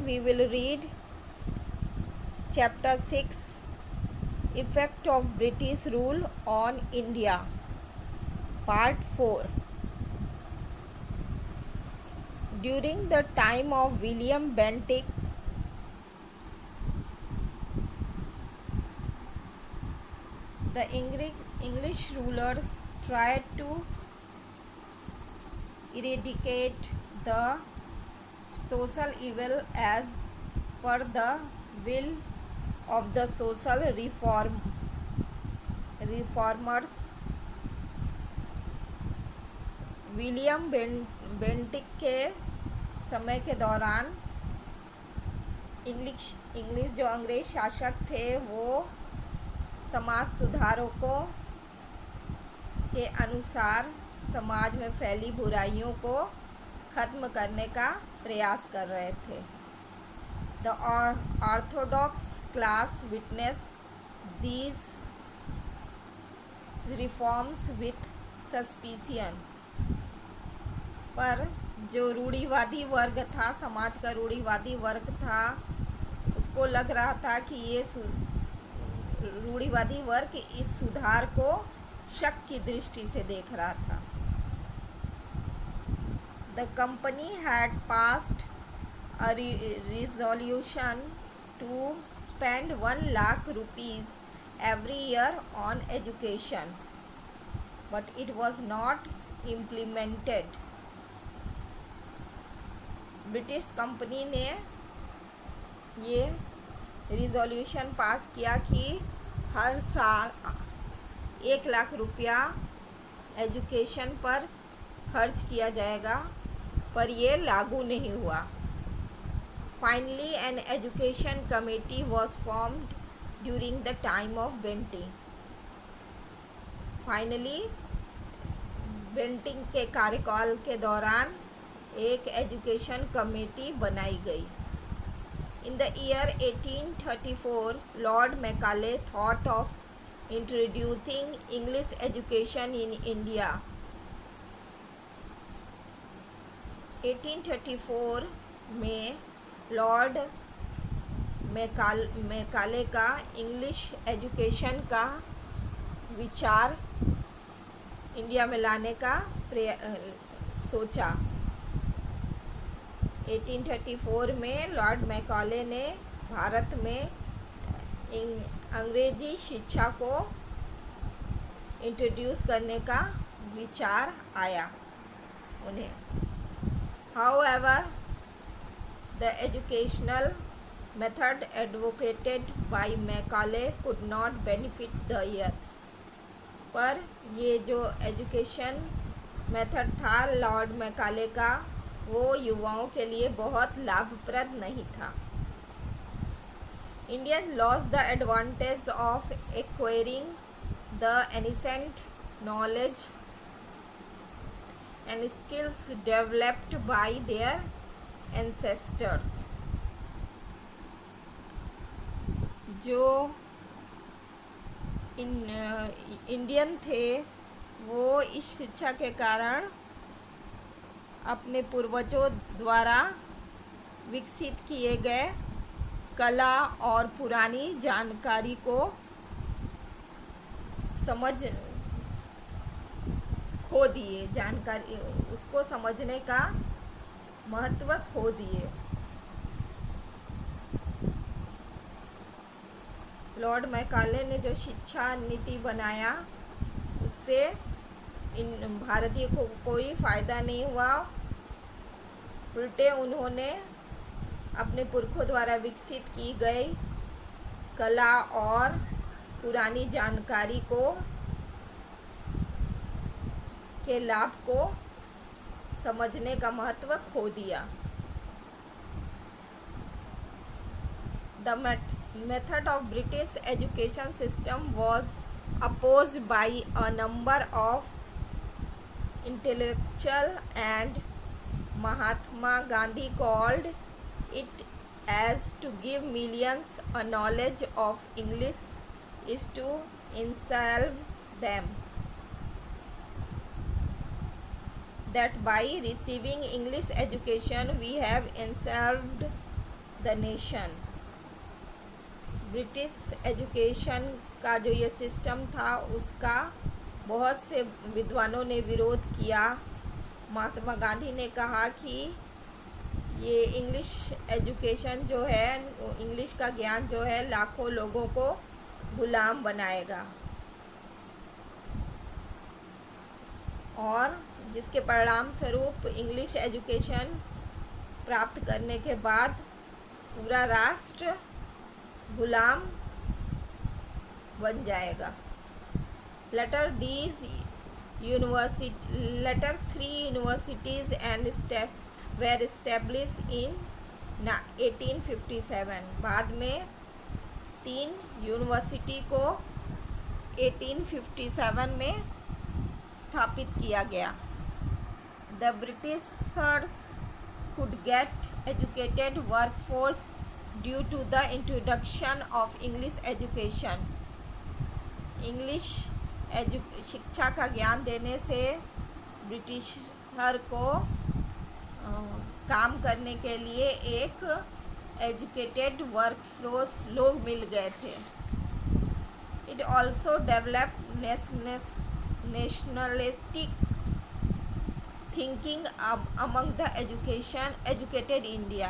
we will read chapter 6, Effect of British Rule on India, part 4. During the time of William Bentinck, the English rulers tried to eradicate the social evil as per the will of the social reformers. William Bentinck के समय के दौरान English जो अंग्रेज शासक थे वो समाज सुधारकों के अनुसार समाज में फैली बुराइयों को ख़त्म करने का प्रयास कर रहे थे. The Orthodox class witness these reforms with suspicion. पर जो रूढ़िवादी वर्ग था, समाज का रूढ़िवादी वर्ग था, उसको लग रहा था कि ये रूढ़िवादी वर्ग इस सुधार को शक की दृष्टि से देख रहा था. The company had passed a resolution to spend 1 lakh rupees every year on education, but it was not implemented. British company ने ये रिजोल्यूशन पास किया कि हर साल 1 लाख रुपया एजुकेशन पर खर्च किया जाएगा, पर ये लागू नहीं हुआ. Finally an education committee was formed during the time of Bentinck. Finally Bentinck के कार्यकाल के दौरान एक एजुकेशन कमेटी बनाई गई. In the year 1834 Lord Macaulay thought of introducing English education in India. 1834 में लॉर्ड मैकाले का इंग्लिश एजुकेशन का विचार इंडिया में लाने का सोचा. 1834 में लॉर्ड मैकाले ने भारत में अंग्रेजी शिक्षा को इंट्रोड्यूस करने का विचार आया उन्हें. However the educational method advocated by Macaulay could not benefit the year. पर ये जो एजुकेशन मेथड था लॉर्ड मैकाले का, वो युवाओं के लिए बहुत लाभप्रद नहीं था. Indian lost the advantage of acquiring the ancient knowledge and skills developed by their ancestors. जो इंडियन थे वो इस शिक्षा के कारण अपने पूर्वजों द्वारा विकसित किए गए कला और पुरानी जानकारी को खो दिए. जानकारी उसको समझने का महत्व खो दिए. लॉर्ड मैकाले ने जो शिक्षा नीति बनाया उससे इन भारतीय को कोई फ़ायदा नहीं हुआ. उल्टे उन्होंने अपने पुरखों द्वारा विकसित की गई कला और पुरानी जानकारी के लाभ को समझने का महत्व खो दिया. The method of British education system was opposed by a number of intellectual, and Mahatma Gandhi called it as to give millions a knowledge of English is to enslave them. That by receiving English education we have enslaved the nation. British education का जो ये system था उसका बहुत से विद्वानों ने विरोध किया। महात्मा गांधी ने कहा कि ये इंग्लिश एजुकेशन जो है, इंग्लिश का ज्ञान जो है लाखों लोगों को गुलाम बनाएगा, और जिसके परिणाम स्वरूप इंग्लिश एजुकेशन प्राप्त करने के बाद पूरा राष्ट्र गुलाम बन जाएगा। Later 3 universities and were established in 1857। बाद में 3 यूनिवर्सिटी को 1857 में स्थापित किया गया। The Britishers could get educated workforce due to the introduction of English education। English शिक्षा का ज्ञान देने से ब्रिटिशर को काम करने के लिए एक एजुकेटेड वर्कफोर्स लोग मिल गए थे। It also develop nationalistic thinking among the educated India.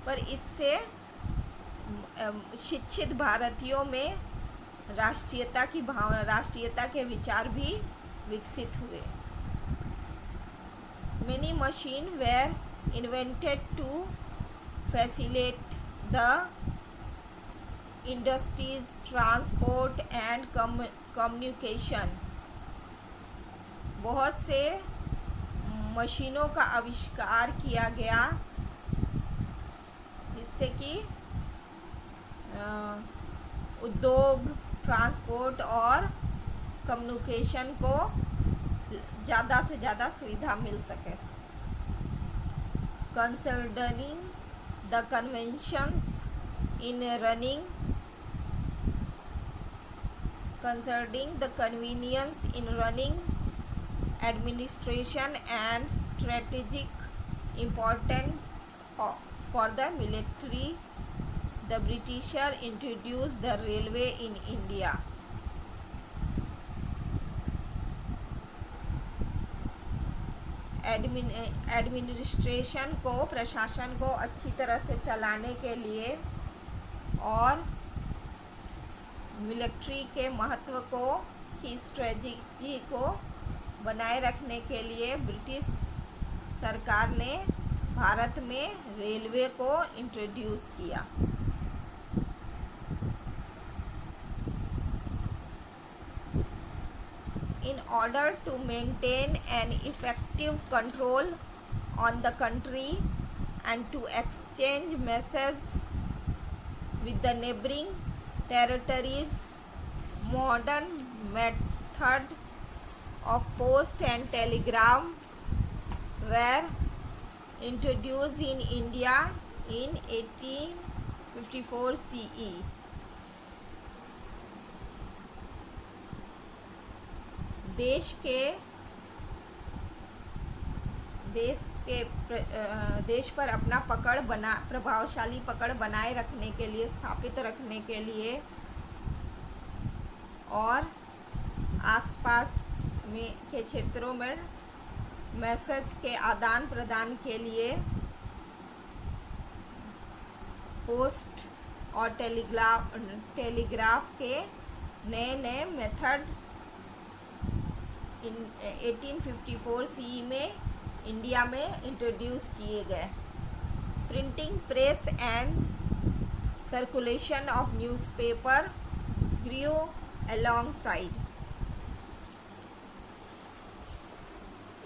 पर इससे शिक्षित भारतीयों में राष्ट्रीयता की भावना, राष्ट्रीयता के विचार भी विकसित हुए। Many machines were invented to facilitate the industries, transport and communication। बहुत से मशीनों का आविष्कार किया गया जिससे कि उद्योग, ट्रांसपोर्ट और कम्युनिकेशन को ज़्यादा से ज़्यादा सुविधा मिल सके। Considering the conventions in running concerning the convenience in running administration and strategic importance for the military, the Britishers introduced the railway in India। Administration को, प्रशासन को अच्छी तरह से चलाने के लिए और मिलिट्री के महत्व को की स्ट्रेटजी को बनाए रखने के लिए ब्रिटिश सरकार ने भारत में रेलवे को इंट्रोड्यूस किया। In order to maintain an effective control on the country and to exchange messages with the neighboring territories, modern method of post and telegram were introduced in India in 1854 CE। देश पर अपना प्रभावशाली पकड़ बनाए रखने के लिए, स्थापित रखने के लिए और आसपास में के क्षेत्रों में मैसेज के आदान प्रदान के लिए पोस्ट और टेलीग्राफ के नए नए मेथड 1854 CE में इंडिया में इंट्रोड्यूस किए गए। Printing press and circulation of newspaper grew alongside.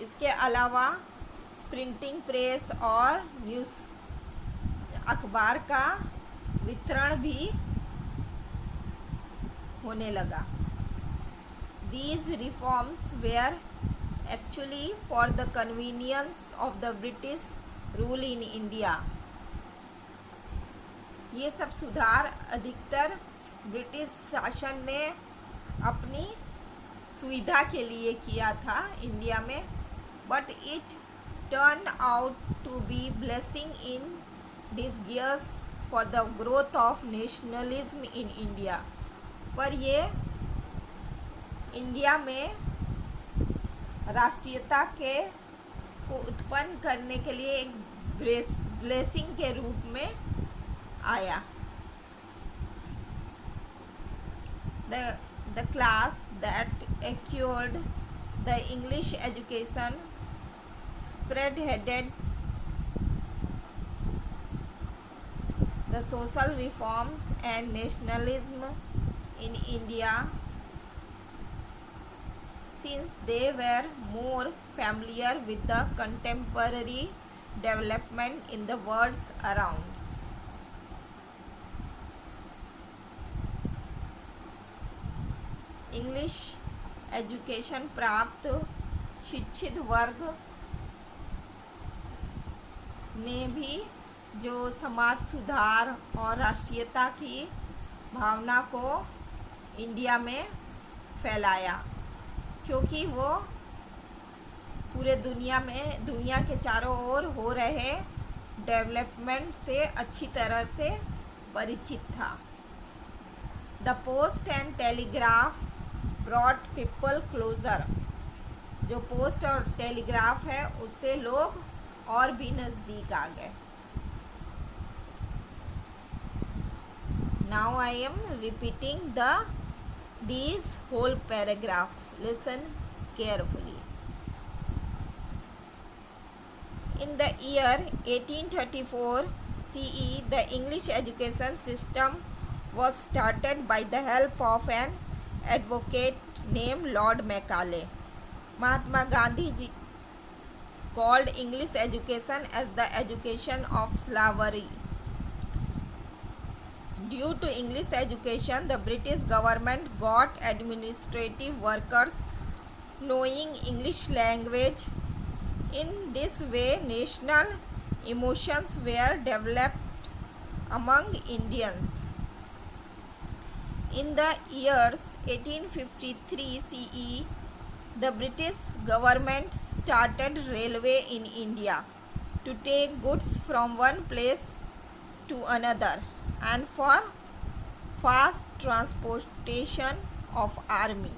इसके अलावा प्रिंटिंग प्रेस और न्यूज़ अखबार का वितरण भी होने लगा। These reforms were actually for the convenience of the British rule in India। ये सब सुधार अधिकतर ब्रिटिश शासन ने अपनी सुविधा के लिए किया था इंडिया में, but it turned out to be blessing in disguise for the growth of nationalism in India. पर ये इंडिया में राष्ट्रीयता के को उत्पन्न करने के लिए एक ब्लेसिंग के रूप में आया. The class that acquired the English education spearheaded the social reforms and nationalism in India, since they were more familiar with the contemporary development in the world around. English education प्राप्त शिक्षित वर्ग ने भी जो समाज सुधार और राष्ट्रीयता की भावना को इंडिया में फैलाया, क्योंकि वो पूरे दुनिया के चारों ओर हो रहे डेवलपमेंट से अच्छी तरह से परिचित था. The post and telegraph brought people closer. जो पोस्ट और टेलीग्राफ है उससे लोग और भी नज़दीक आ गए. Now I am repeating these whole paragraph. Listen carefully. In the year 1834 CE, the English education system was started by the help of an advocate named Lord Macaulay. Mahatma Gandhi ji called English education as the education of slavery. Due to English education, the British government got administrative workers knowing English language. In this way, national emotions were developed among Indians. In the years 1853 CE, the British government started railway in India to take goods from one place to another and for fast transportation of army.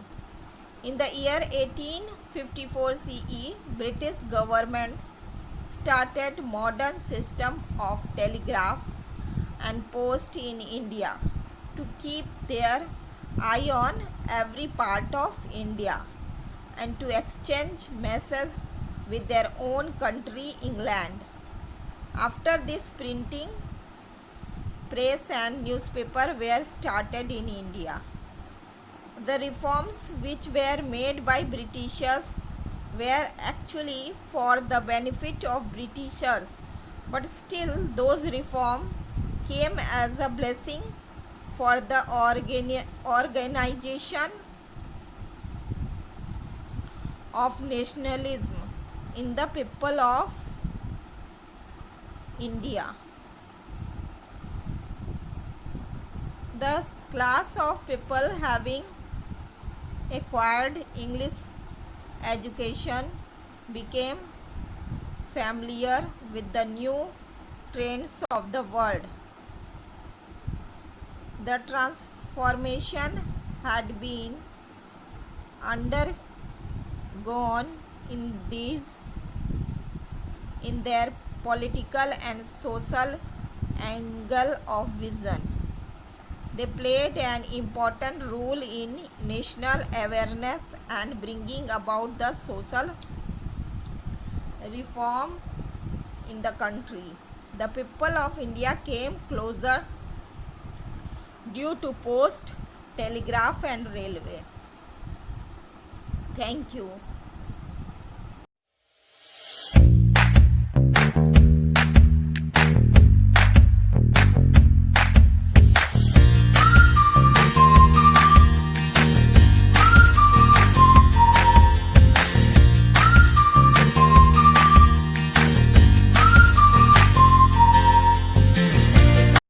In the year 1854 CE, British government started modern system of telegraph and post in India to keep their eye on every part of India and to exchange messages with their own country, England. After this, printing press and newspaper were started in India. The reforms which were made by Britishers were actually for the benefit of Britishers, but still those reforms came as a blessing for the organization of nationalism in the people of India. The class of people having acquired English education became familiar with the new trends of the world. The transformation had been undergone in their political and social angle of vision. They played an important role in national awareness and bringing about the social reform in the country. The people of India came closer due to post, telegraph and railway. Thank you.